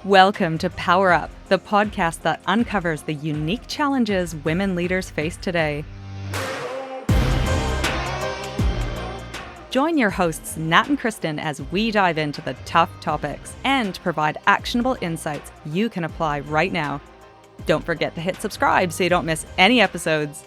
Welcome to Power Up, the podcast that uncovers the unique challenges women leaders face today. Join your hosts, Nat and Kristen, as we dive into the tough topics and provide actionable insights you can apply right now. Don't forget to hit subscribe so you don't miss any episodes.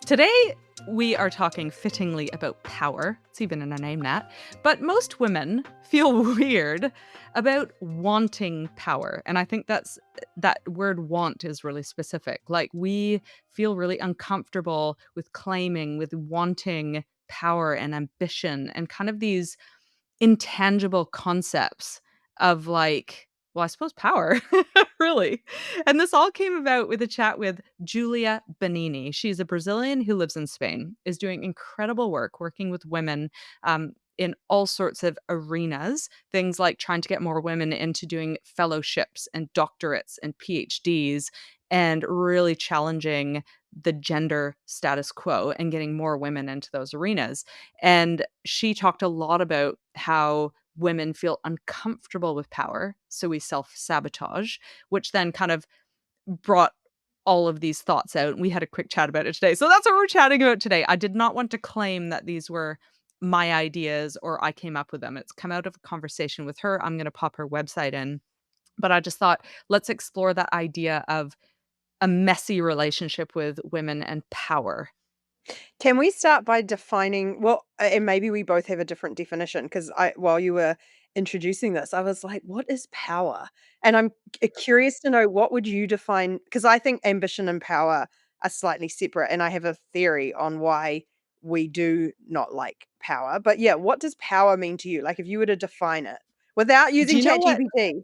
Today, we are talking fittingly about power. It's even in our name, Nat. But most women feel weird about wanting power. And I think that word want is really specific. Like, we feel really uncomfortable with claiming, with wanting power and ambition and kind of these intangible concepts of I suppose power, really. And this all came about with a chat with Julia Bonini. She's a Brazilian who lives in Spain, is doing incredible work working with women in all sorts of arenas, things like trying to get more women into doing fellowships and doctorates and PhDs and really challenging the gender status quo and getting more women into those arenas. And she talked a lot about how women feel uncomfortable with power, so we self-sabotage, which then kind of brought all of these thoughts out. And we had a quick chat about it today. So that's what we're chatting about today. I did not want to claim that these were my ideas or I came up with them. It's come out of a conversation with her. I'm going to pop her website in. But I just thought, let's explore that idea of a messy relationship with women and power. Can we start by defining and maybe we both have a different definition because while you were introducing this, I was like, what is power? And I'm curious to know what would you define, because I think ambition and power are slightly separate, and I have a theory on why we do not like power. But yeah, what does power mean to you? Like if you were to define it without Do using you know what ChatGPT.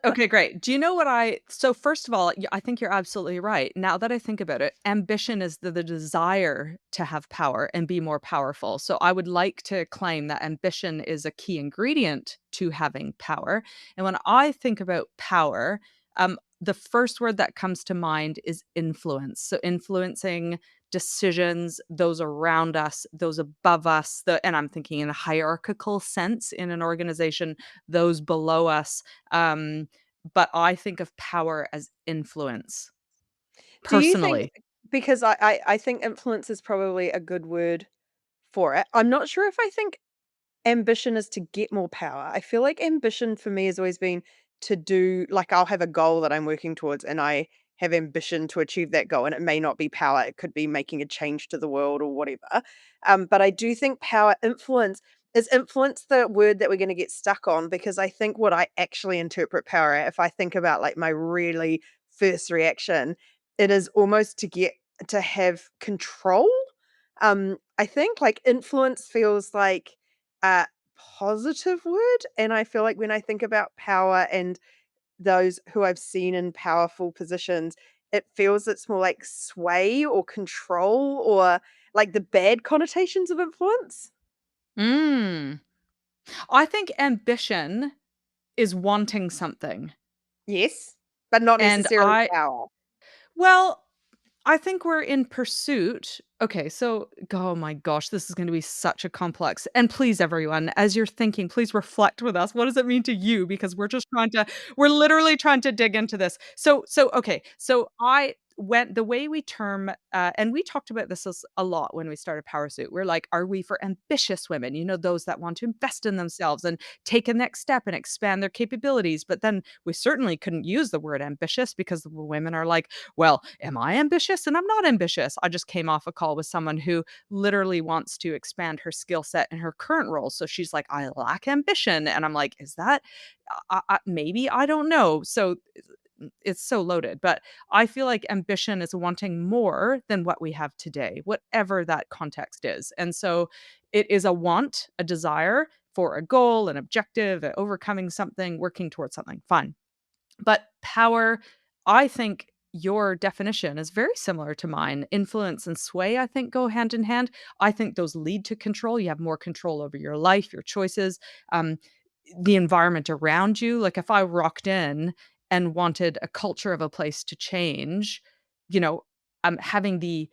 Okay, great. Do you know what so first of all, I think you're absolutely right. Now that I think about it, ambition is the desire to have power and be more powerful. So I would like to claim that ambition is a key ingredient to having power. And when I think about power, the first word that comes to mind is influence. So influencing decisions, those around us, those above us, and I'm thinking in a hierarchical sense in an organization, those below us. But I think of power as influence, Do you think, personally. because I think influence is probably a good word for it. I'm not sure if I think ambition is to get more power. I feel like ambition for me has always been to do, like, I'll have a goal that I'm working towards and I have ambition to achieve that goal. And it may not be power, it could be making a change to the world or whatever. But I do think power influence is influence the word that we're going to get stuck on, because I think what I actually interpret power at, if I think about like my really first reaction, it is almost to have control. I think like influence feels like a positive word, and I feel like when I think about power and those who I've seen in powerful positions, it feels it's more like sway or control, or like the bad connotations of influence. Mm. I think ambition is wanting something, Yes, but not and necessarily power. well, I think we're in pursuit. Okay, so oh my gosh, this is gonna be such a complex, and please, everyone, as you're thinking, please reflect with us. What does it mean to you? Because we're literally trying to dig into this. Okay, so I went the way we term, and we talked about this a lot when we started Power Suit. We're like, are we for ambitious women? You know, those that want to invest in themselves and take a next step and expand their capabilities. But then we certainly couldn't use the word ambitious because the women are like, well, am I ambitious? And I'm not ambitious. I just came off a call with someone who literally wants to expand her skill set in her current role. So she's like, I lack ambition. And I'm like, is that maybe? I don't know. So it's so loaded. But I feel like ambition is wanting more than what we have today, whatever that context is. And so it is a want, a desire for a goal, an objective, overcoming something, working towards something. Fine. But power, I think your definition is very similar to mine. Influence and sway, I think, go hand in hand. I think those lead to control. You have more control over your life, your choices, um, the environment around you. Like if I rocked in and wanted a culture of a place to change, you know, having the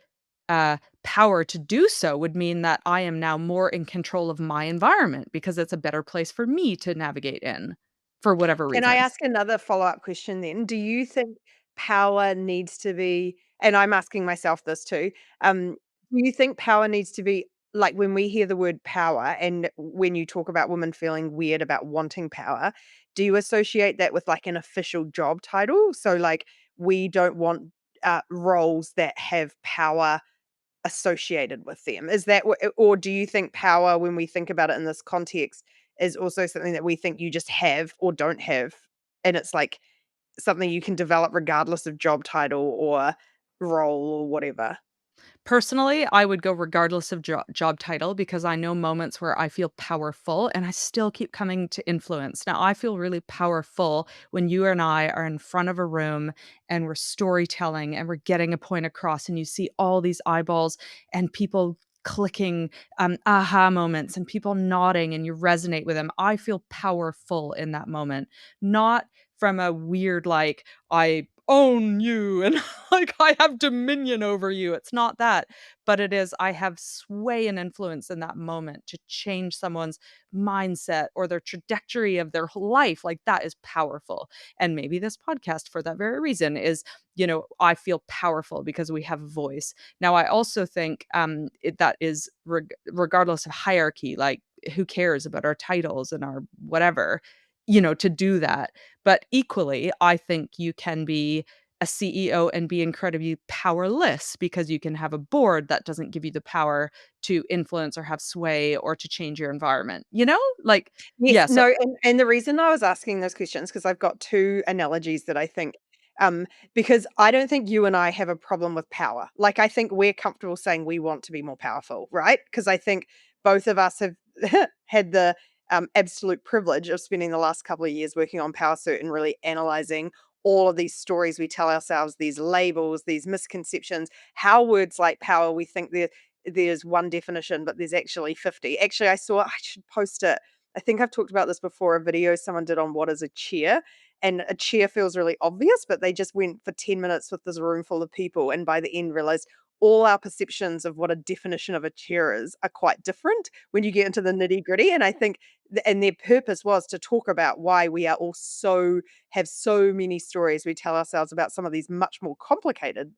power to do so would mean that I am now more in control of my environment because it's a better place for me to navigate in for whatever Can I reasons. ask another follow-up question then? Do you think power needs to be, and I'm asking myself this too, do you think power needs to be, like, when we hear the word power and when you talk about women feeling weird about wanting power, do you associate that with, like, an official job title? So, like, we don't want, roles that have power associated with them. Is that what, or do you think power, when we think about it in this context, is also something that we think you just have or don't have, and it's, like, something you can develop regardless of job title or role or whatever? Personally, I would go regardless of job title because I know moments where I feel powerful and I still keep coming to influence. Now, I feel really powerful when you and I are in front of a room and we're storytelling and we're getting a point across, and you see all these eyeballs and people clicking aha moments and people nodding and you resonate with them. I feel powerful in that moment, not from a weird, like, I own you and like I have dominion over you. It's not that, but it is I have sway and influence in that moment to change someone's mindset or their trajectory of their whole life. Like that is powerful. And maybe this podcast for that very reason is, I feel powerful because we have a voice. Now, I also think that is regardless of hierarchy, like who cares about our titles and our whatever, to do that. But equally, I think you can be a CEO and be incredibly powerless because you can have a board that doesn't give you the power to influence or have sway or to change your environment, you know? Like, Yes, yeah, so no, and the reason I was asking those questions, because 'cause I've got 2 analogies that I think, because I don't think you and I have a problem with power. Like, I think we're comfortable saying we want to be more powerful, right? Because I think both of us have had the, absolute privilege of spending the last couple of years working on Power Suit and really analyzing all of these stories we tell ourselves, these labels, these misconceptions, how words like power, we think there's one definition, but there's actually 50. Actually, I should post it. I think I've talked about this before, a video someone did on what is a cheer. And a cheer feels really obvious, but they just went for 10 minutes with this room full of people. And by the end, realized all our perceptions of what a definition of a cheer is are quite different when you get into the nitty gritty. And I think, and their purpose was to talk about why we are all have so many stories we tell ourselves about some of these much more complicated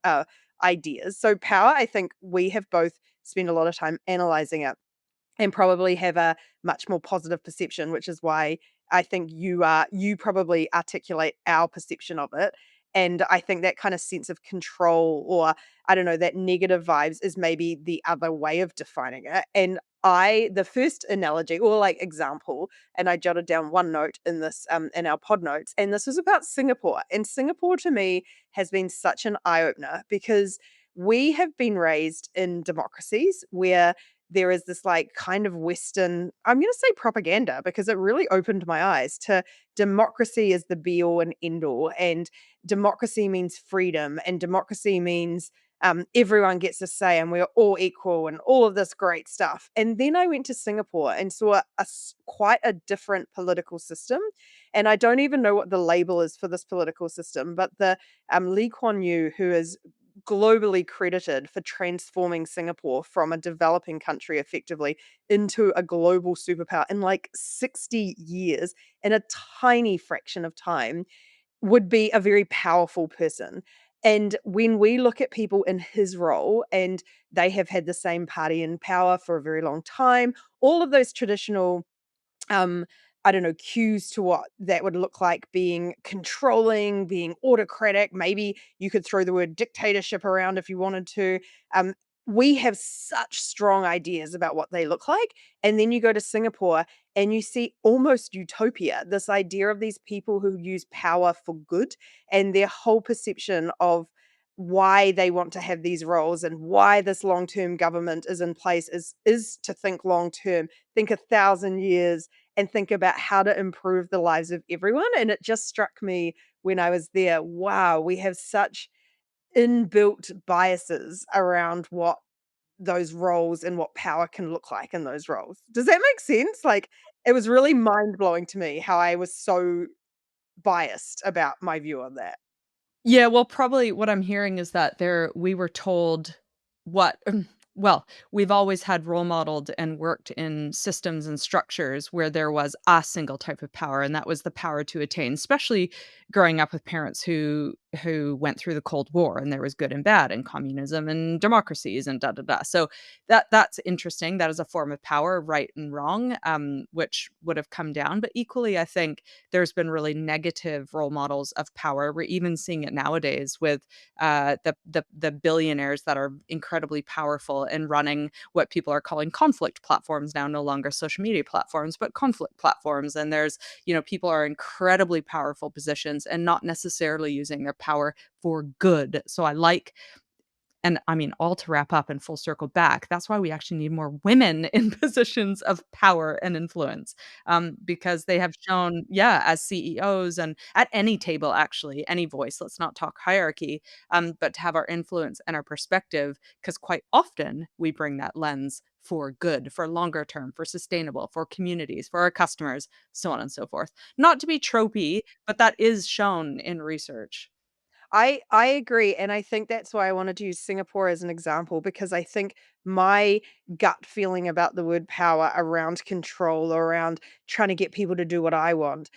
ideas. So, power, I think we have both spent a lot of time analyzing it and probably have a much more positive perception, which is why I think you probably articulate our perception of it. And I think that kind of sense of control, or I don't know, that negative vibes is maybe the other way of defining it. And the first analogy or like example, and I jotted down one note in this in our pod notes, and this was about Singapore. And Singapore to me has been such an eye opener because we have been raised in democracies where there is this like kind of Western, I'm going to say propaganda because it really opened my eyes to democracy is the be all and end all. And democracy means freedom, and democracy means everyone gets a say and we're all equal and all of this great stuff. And then I went to Singapore and saw quite a different political system. And I don't even know what the label is for this political system, but the Lee Kuan Yew, who is globally credited for transforming Singapore from a developing country effectively into a global superpower in like 60 years in a tiny fraction of time, would be a very powerful person. And when we look at people in his role, and they have had the same party in power for a very long time, all of those traditional um, I don't know, cues to what that would look like being controlling, being autocratic. Maybe you could throw the word dictatorship around if you wanted to. Um, we have such strong ideas about what they look like. And then you go to Singapore and you see almost utopia, this idea of these people who use power for good, and their whole perception of why they want to have these roles and why this long-term government is in place is to think long term, think 1,000 years, and think about how to improve the lives of everyone. And it just struck me when I was there, wow, we have such inbuilt biases around what those roles and what power can look like in those roles. Does that make sense? Like, it was really mind blowing to me how I was so biased about my view on that. Yeah, well, probably what I'm hearing is that we were told what well, we've always had role modeled and worked in systems and structures where there was a single type of power, and that was the power to attain, especially growing up with parents who went through the Cold War, and there was good and bad and communism and democracies and da da da. So that's interesting. That is a form of power, right and wrong, which would have come down. But equally, I think there's been really negative role models of power. We're even seeing it nowadays with the billionaires that are incredibly powerful and running what people are calling conflict platforms now, no longer social media platforms, but conflict platforms. And there's, people are incredibly powerful positions and not necessarily using their power for good. So I like and I mean, all to wrap up and full circle back, that's why we actually need more women in positions of power and influence, because they have shown yeah, as CEOs and at any table, actually, any voice, let's not talk hierarchy, but to have our influence and our perspective, because quite often we bring that lens for good, for longer term, for sustainable, for communities, for our customers, so on and so forth. Not to be tropey, but that is shown in research. I agree, and I think that's why I wanted to use Singapore as an example because I think my gut feeling about the word power around control, around trying to get people to do what I want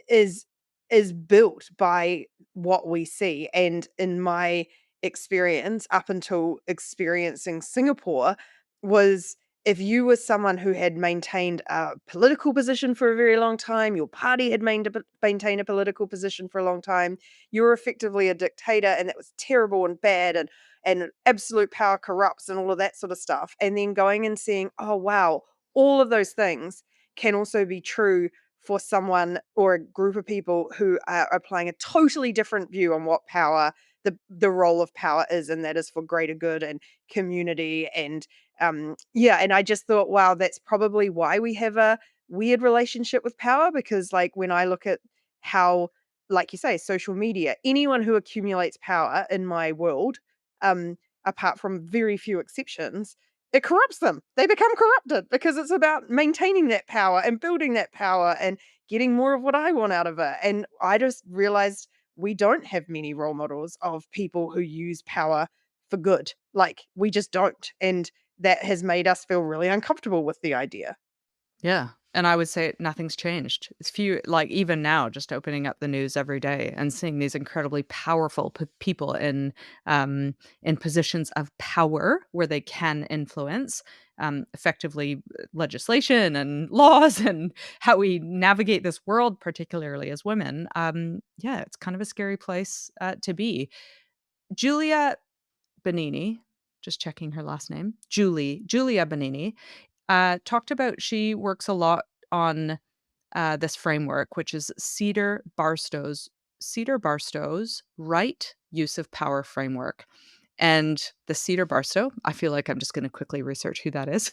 is is built by what we see. And in my experience, up until experiencing Singapore, was if you were someone who had maintained a political position for a very long time, your party had maintained a political position for a long time, you were effectively a dictator and that was terrible and bad and absolute power corrupts and all of that sort of stuff. And then going and seeing, oh wow, all of those things can also be true for someone or a group of people who are applying a totally different view on what power the role of power is, and that is for greater good and community. And yeah, and I just thought, wow, that's probably why we have a weird relationship with power, because like when I look at how, like you say, social media, anyone who accumulates power in my world, um, apart from very few exceptions, it corrupts them. They become corrupted because it's about maintaining that power and building that power and getting more of what I want out of it. And I just realized we don't have many role models of people who use power for good. Like, we just don't. And that has made us feel really uncomfortable with the idea. Yeah, and I would say nothing's changed. It's few like, even now, just opening up the news every day and seeing these incredibly powerful people in positions of power where they can influence, effectively, legislation and laws and how we navigate this world, particularly as women. Yeah, it's kind of a scary place, to be. Julia Benini, just checking her last name, Julia Benini, talked about she works a lot on, this framework, which is Cedar Barstow's Right Use of Power framework. And the Cedar Barstow, I feel like I'm just gonna quickly research who that is,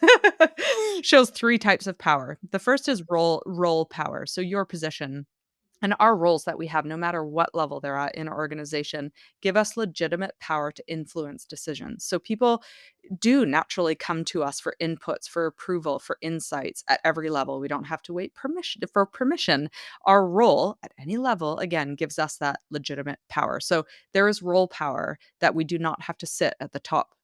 shows 3 types of power. The first is role power, so your position and our roles that we have, no matter what level they're at in our organization, give us legitimate power to influence decisions. So people do naturally come to us for inputs, for approval, for insights at every level. We don't have to wait for permission. Our role at any level, again, gives us that legitimate power. So there is role power that we do not have to sit at the top.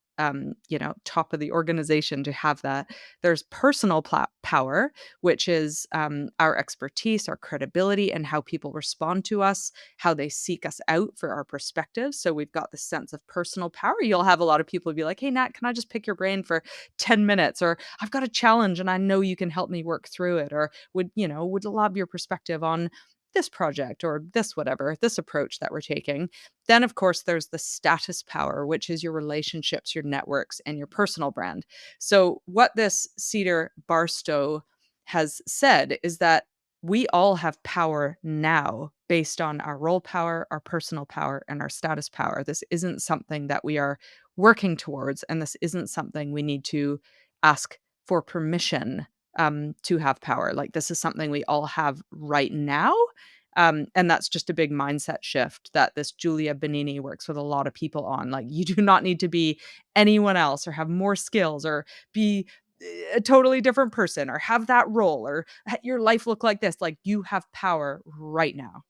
Top of the organization to have that. There's personal power, which is our expertise, our credibility, and how people respond to us, how they seek us out for our perspectives. So we've got the sense of personal power. You'll have a lot of people be like, "Hey, Nat, can I just pick your brain for 10 minutes?" Or "I've got a challenge and I know you can help me work through it." Or would love your perspective on this project or this whatever, this approach that we're taking. Then, of course, there's the status power, which is your relationships, your networks, and your personal brand. So, what this Cedar Barstow has said is that we all have power now based on our role power, our personal power, and our status power. This isn't something that we are working towards, and this isn't something we need to ask for permission to have power. Like, this is something we all have right now. And that's just a big mindset shift that this Julia Benini works with a lot of people on. Like, you do not need to be anyone else or have more skills or be a totally different person or have that role or your life look like this. Like, you have power right now.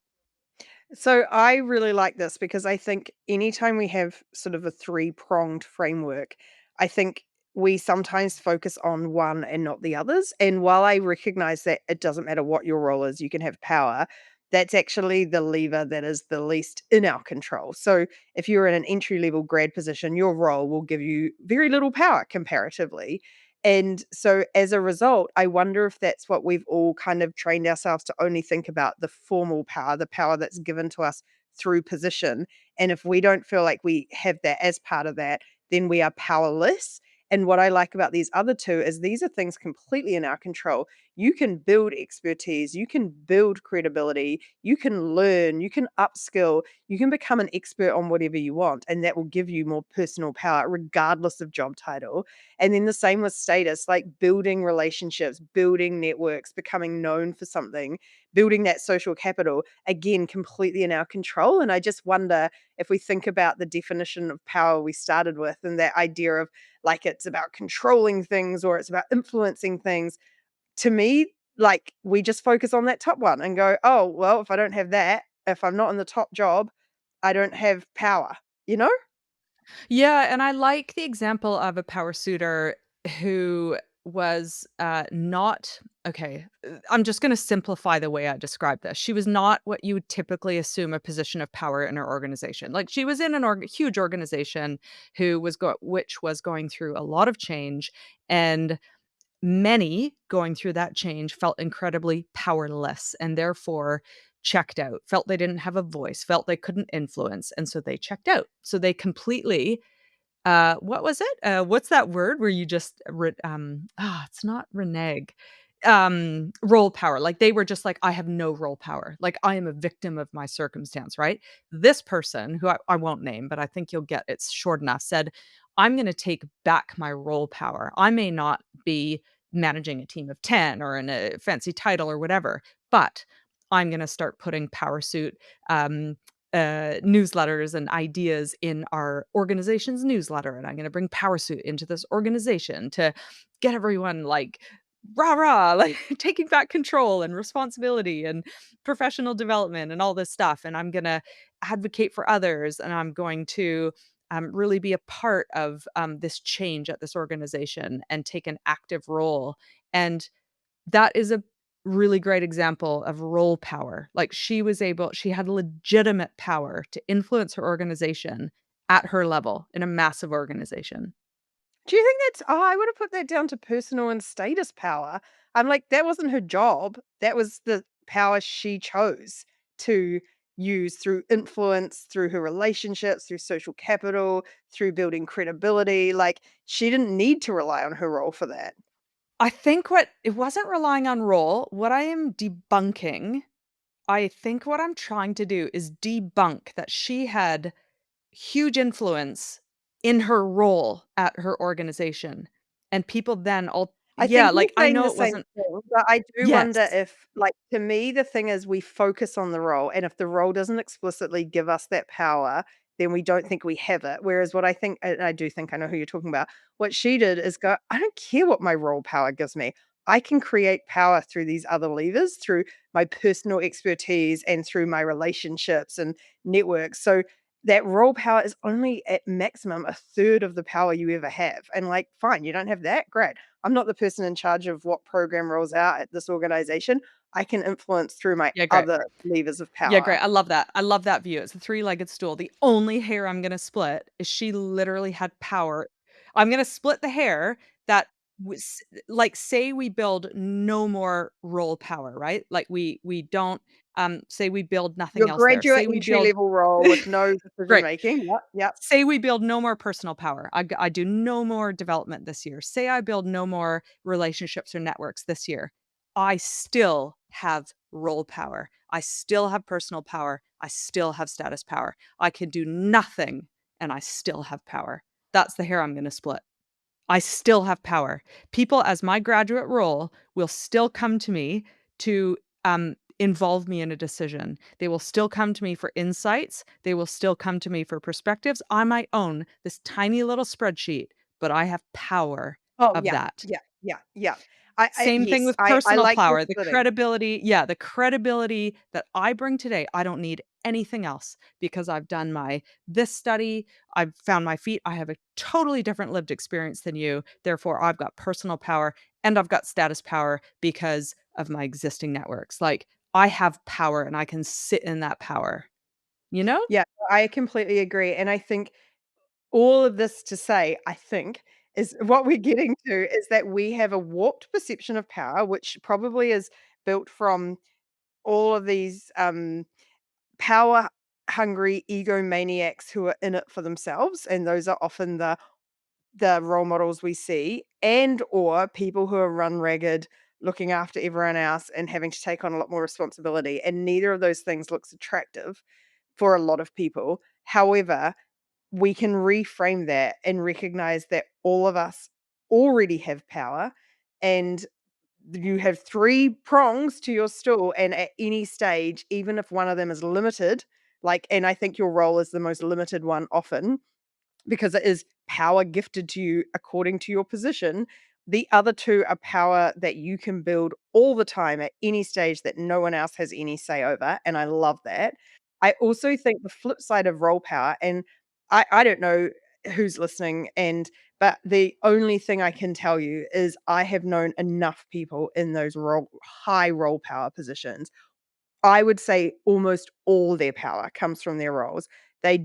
So I really like this because I think anytime we have sort of a three-pronged framework, I think we sometimes focus on one and not the others. And while I recognize that it doesn't matter what your role is, you can have power, that's actually the lever that is the least in our control. So if you're in an entry-level grad position, your role will give you very little power comparatively. And so as a result, I wonder if that's what we've all kind of trained ourselves to only think about the formal power, the power that's given to us through position. And if we don't feel like we have that as part of that, then we are powerless. And what I like about these other two is these are things completely in our control. You can build expertise, you can build credibility, you can learn, you can upskill, you can become an expert on whatever you want, and that will give you more personal power, regardless of job title. And then the same with status, like building relationships, building networks, becoming known for something, building that social capital, again, completely in our control. And I just wonder if we think about the definition of power we started with and that idea of like it's about controlling things or it's about influencing things. To me, like we just focus on that top one and go, oh, well, if I don't have that, if I'm not in the top job, I don't have power, you know? Yeah, and I like the example of a power suitor who was, not okay, I'm just gonna simplify the way I describe this. She was not what you would typically assume a position of power in her organization. Like, she was in an huge organization who was which was going through a lot of change, and many going through that change felt incredibly powerless and therefore checked out, felt they didn't have a voice, felt they couldn't influence, and so they checked out. So they completely what was it? What's that word where you just it's not renege. Role power. Like they were just like, I have no role power. Like I am a victim of my circumstance, right? This person, who I won't name, but I think you'll get it's short enough, said, I'm gonna take back my role power. I may not be managing a team of 10 or in a fancy title or whatever, but I'm gonna start putting power suit um newsletters and ideas in our organization's newsletter, and I'm gonna bring PowerSuit into this organization to get everyone like rah rah, like taking back control and responsibility and professional development and all this stuff. And I'm gonna advocate for others, and I'm going to really be a part of this change at this organization and take an active role. And that is a really great example of role power. Like, she had legitimate power to influence her organization at her level in a massive organization. Do you think that's I would have put that down to personal and status power. I'm like, that wasn't her job. That was the power she chose to use through influence, through her relationships, through social capital, through building credibility. Like, she didn't need to rely on her role for that. I think what it wasn't relying on role. What I am debunking, I think what I'm trying to do is debunk that she had huge influence in her role at her organization, and people then all I yeah, think like, we're I saying know the it same wasn't thing, but I do yes. wonder if like, to me, the thing is we focus on the role, and if the role doesn't explicitly give us that power, then we don't think we have it, whereas what I think and I do think I know who you're talking about, what she did is go, "I don't care what my role power gives me. I can create power through these other levers, through my personal expertise and through my relationships and networks." So, that role power is only at maximum a third of the power you ever have, and, like, fine, you don't have that? Great. I'm not the person in charge of what program rolls out at this organization. I can influence through my Yeah, great. other levers of Yeah, power. great. I love that. I love that view. It's a three-legged stool. The only hair I'm gonna split is she literally had power. I'm gonna split the hair that was like, say we build no more role power, right? Like, we don't, say we build Your nothing else there. graduate Say we entry build level role with no decision great. making. Yep, yep. Say we build no more personal power. I do no more development this year. Say I build no more relationships or networks this year. I still have role power. I still have personal power. I still have status power. I can do nothing and I still have power. That's the hair I'm going to split. I still have power. People, as my graduate role, will still come to me to involve me in a decision. They will still come to me for insights. They will still come to me for perspectives. I might own this tiny little spreadsheet, but I have power Oh, of yeah, that. yeah, yeah, yeah. I Same thing yes, with I personal like your power, the splitting. credibility yeah, the credibility that I bring today, I don't need anything else because I've done my this study, I've found my feet, I have a totally different lived experience than you, therefore, I've got personal power and I've got status power because of my existing networks, like, I have power and I can sit in that power, you know? Yeah, I completely agree, and I think all of this to say, I think, is what we're getting to is that we have a warped perception of power, which probably is built from all of these, power hungry egomaniacs who are in it for themselves, and those are often the role models we see, and or people who are run ragged, looking after everyone else and having to take on a lot more responsibility, and neither of those things looks attractive for a lot of people. However, we can reframe that and recognize that all of us already have power, and you have 3 prongs to your stool, and at any stage, even if one of them is limited, like, and I think your role is the most limited one often, because it is power gifted to you according to your position. The other 2 are power that you can build all the time at any stage that no one else has any say over, and I love that. I also think the flip side of role power, and I don't know who's listening, and but the only thing I can tell you is I have known enough people in those high role power positions. I would say almost all their power comes from their roles. They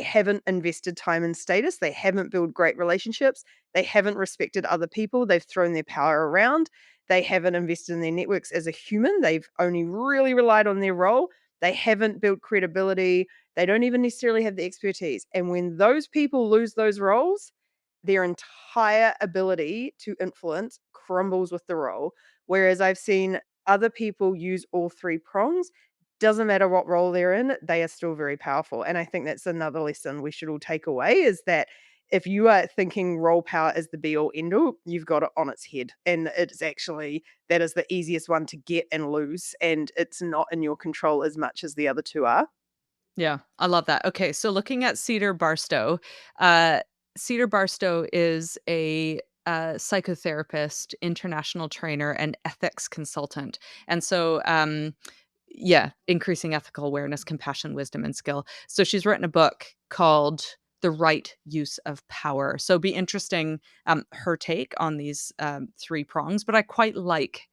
haven't invested time and status, they haven't built great relationships, they haven't respected other people, they've thrown their power around, they haven't invested in their networks as a human, they've only really relied on their role, they haven't built credibility, they don't even necessarily have the expertise, and when those people lose those roles, their entire ability to influence crumbles with the role. Whereas I've seen other people use all 3 prongs, doesn't matter what role they're in, they are still very powerful, and I think that's another lesson we should all take away is that if you are thinking role power is the be all end all, you've got it on its head, and it's actually that is the easiest one to get and lose, and it's not in your control as much as the other 2 are. Yeah, I love that. Okay, so looking at Cedar Barstow, uh, Cedar Barstow is a psychotherapist, international trainer, and ethics consultant. And so, yeah, increasing ethical awareness, compassion, wisdom, and skill. So she's written a book called The Right Use of Power. So be interesting her take on these 3 prongs, but I quite like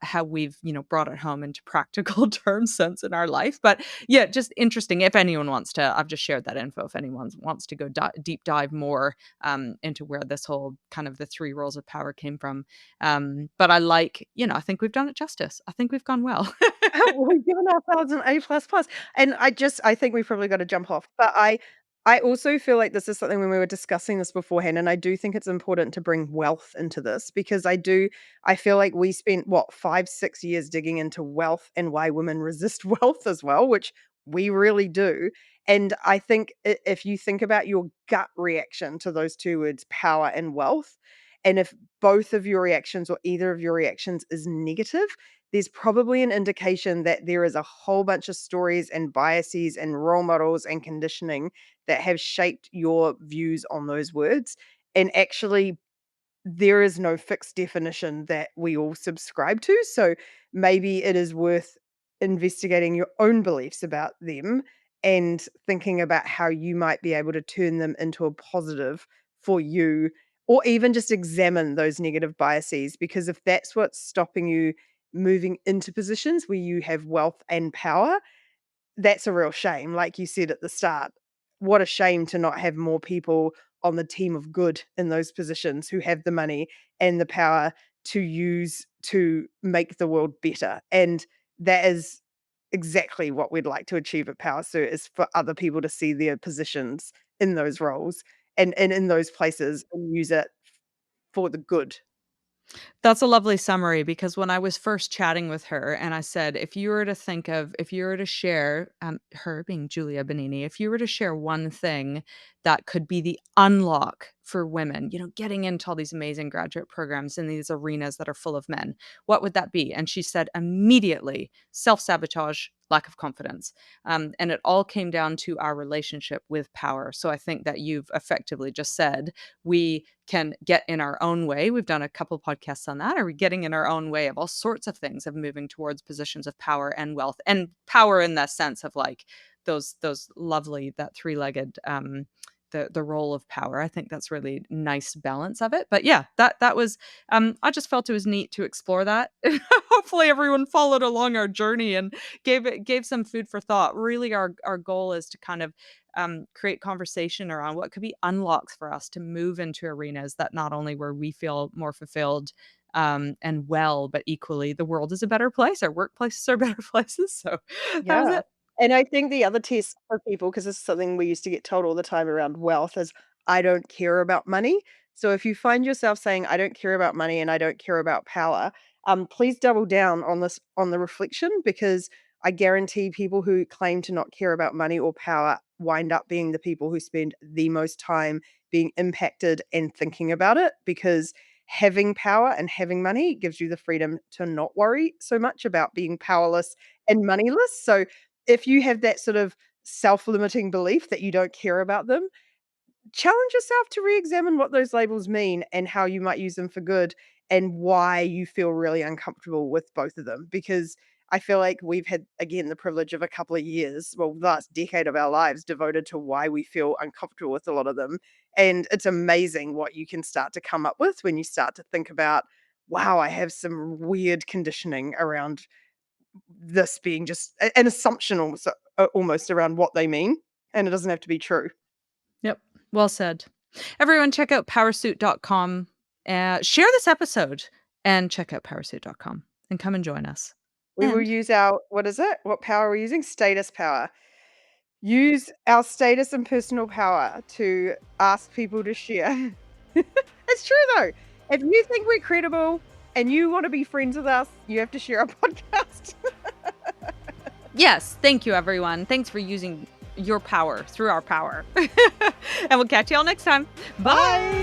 how we've brought it home into practical terms sense in our life. But yeah, just interesting. If anyone wants to, I've just shared that info. If anyone wants to go deep dive more into where this whole kind of the 3 roles of power came from, but I like, I think we've done it justice. I think we've gone well. Well, we've given ourselves an A plus plus, and I think we've probably gotta jump off, but I also feel like this is something when we were discussing this beforehand, and I do think it's important to bring wealth into this because I feel like we spent, what, 5, 6 years digging into wealth and why women resist wealth as well, which we really do, and I think if you think about your gut reaction to those 2 words, power and wealth, and if both of your reactions or either of your reactions is negative, there's probably an indication that there is a whole bunch of stories and biases and role models and conditioning that have shaped your views on those words. And actually, there is no fixed definition that we all subscribe to. So maybe it is worth investigating your own beliefs about them and thinking about how you might be able to turn them into a positive for you, or even just examine those negative biases. Because if that's what's stopping you moving into positions where you have wealth and power, that's a real shame, like you said at the start. What a shame to not have more people on the team of good in those positions who have the money and the power to use to make the world better, and that is exactly what we'd like to achieve at Power Suit is for other people to see their positions in those roles and in those places and use it for the good. That's a lovely summary because when I was first chatting with her and I said, if you were to share, her being Julia Benini, if you were to share one thing that could be the unlock for women, getting into all these amazing graduate programs in these arenas that are full of men, what would that be? And she said immediately, self-sabotage, lack of confidence. And it all came down to our relationship with power. So I think that you've effectively just said we can get in our own way. We've done a couple podcasts on that. Are we getting in our own way of all sorts of things, of moving towards positions of power and wealth, and power in the sense of like those lovely, that three-legged the role of power. I think that's really nice balance of it. But yeah, that was I just felt it was neat to explore that. Hopefully everyone followed along our journey and gave some food for thought. Really our goal is to kind of create conversation around what could be unlocks for us to move into arenas that not only where we feel more fulfilled and well, but equally the world is a better place. Our workplaces are better places. So that was Yeah. it. And I think the other test for people, because this is something we used to get told all the time around wealth, is I don't care about money. So if you find yourself saying, I don't care about money and I don't care about power, please double down on this, on the reflection, because I guarantee people who claim to not care about money or power wind up being the people who spend the most time being impacted and thinking about it, because having power and having money gives you the freedom to not worry so much about being powerless and moneyless. So if you have that sort of self-limiting belief that you don't care about them, challenge yourself to re-examine what those labels mean and how you might use them for good, and why you feel really uncomfortable with both of them. Because I feel like we've had, again, the privilege of a couple of years, well, the last decade of our lives devoted to why we feel uncomfortable with a lot of them. And it's amazing what you can start to come up with when you start to think about, wow, I have some weird conditioning around this being just an assumption, almost around what they mean, and it doesn't have to be true. Yep. Well said. Everyone check out powersuit.com. Share this episode and check out powersuit.com and come and join us. We will And use our, what is it? What power are we using? Status power. Use our status and personal power to ask people to share. It's true though. If you think we're credible and you want to be friends with us, you have to share our podcast. yes, thank you, everyone. Thanks for using your power through our power. And we'll catch you all next time. Bye. Bye.